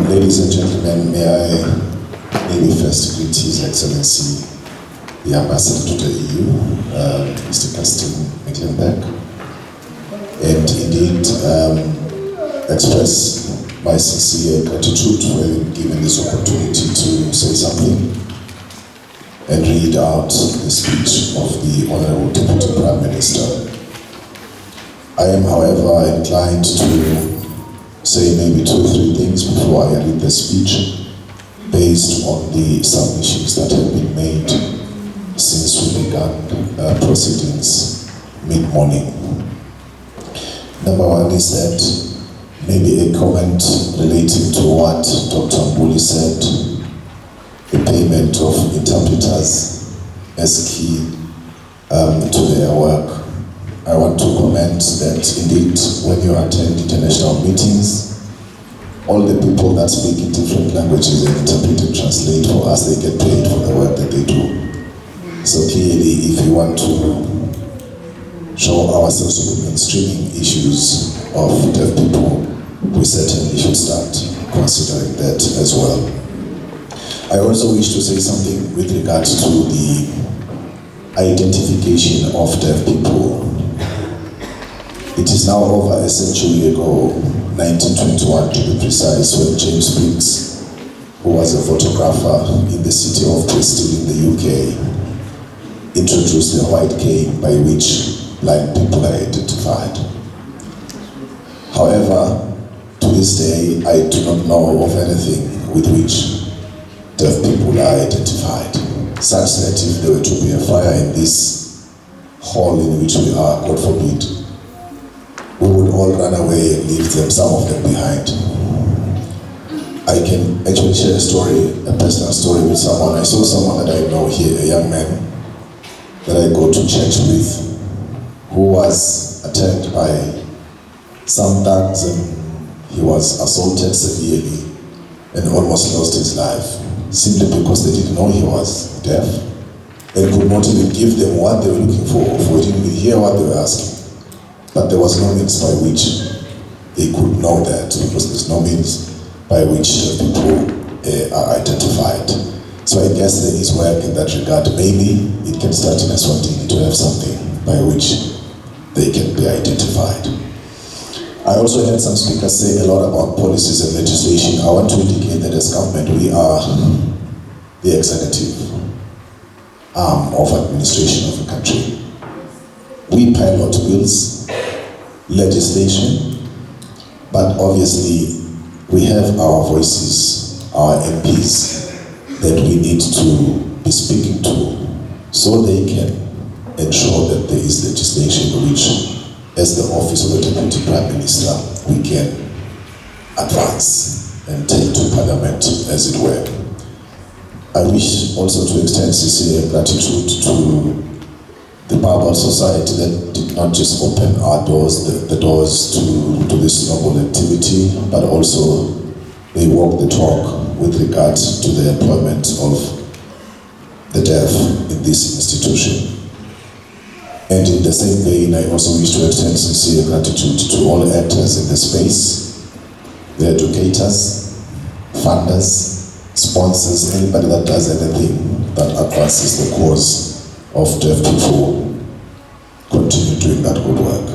Ladies and gentlemen, may I maybe first greet His Excellency, the Ambassador to the EU, Mr. Castin Mecklenburg, and indeed express my sincere gratitude for having given this opportunity to say something and read out the speech of the Honorable Deputy Prime Minister. I am, however, inclined to say maybe 2 or 3 things before I read the speech, based on the submissions that have been made since we began proceedings mid-morning. Number 1 is that maybe a comment relating to what Dr. Mbuli said, the payment of interpreters as key to their work. I want to comment that indeed when you attend international meetings, all the people that speak in different languages and interpret and translate for us, they get paid for the work that they do. So clearly, if you want to show ourselves with mainstreaming issues of deaf people, we certainly should start considering that as well. I also wish to say something with regards to the identification of deaf people. It is now over a century ago, 1921 to be precise, when James Briggs, who was a photographer in the city of Bristol in the UK, introduced the white cane by which blind people are identified. However, to this day, I do not know of anything with which deaf people are identified, such that if there were to be a fire in this hall in which we are, God forbid, we would all run away and leave them, some of them behind. I can actually share a story, a personal story with someone. I saw someone that I know here, a young man that I go to church with, who was attacked by some thugs, and he was assaulted severely and almost lost his life, simply because they didn't know he was deaf and could not even give them what they were looking for didn't even hear what they were asking. But there was no means by which they could know that, because there's no means by which people are identified. So I guess there is work in that regard. Maybe it can start in Eswatini to have something by which they can be identified. I also heard some speakers say a lot about policies and legislation. I want to indicate that as government, we are the executive arm of administration of the country. We pilot bills, legislation, but obviously we have our voices, our MPs, that we need to be speaking to, so they can ensure that there is legislation which, as the office of the Deputy Prime Minister, we can advance and take to Parliament, as it were. I wish also to extend sincere gratitude to the Bible Society that did not just open our doors, the doors to this noble activity, but also they walk the talk with regards to the employment of the deaf in this institution. And in the same vein, I also wish to extend sincere gratitude to all actors in the space, the educators, funders, sponsors, anybody that does anything that advances the cause of deaf people. Continue doing that good work.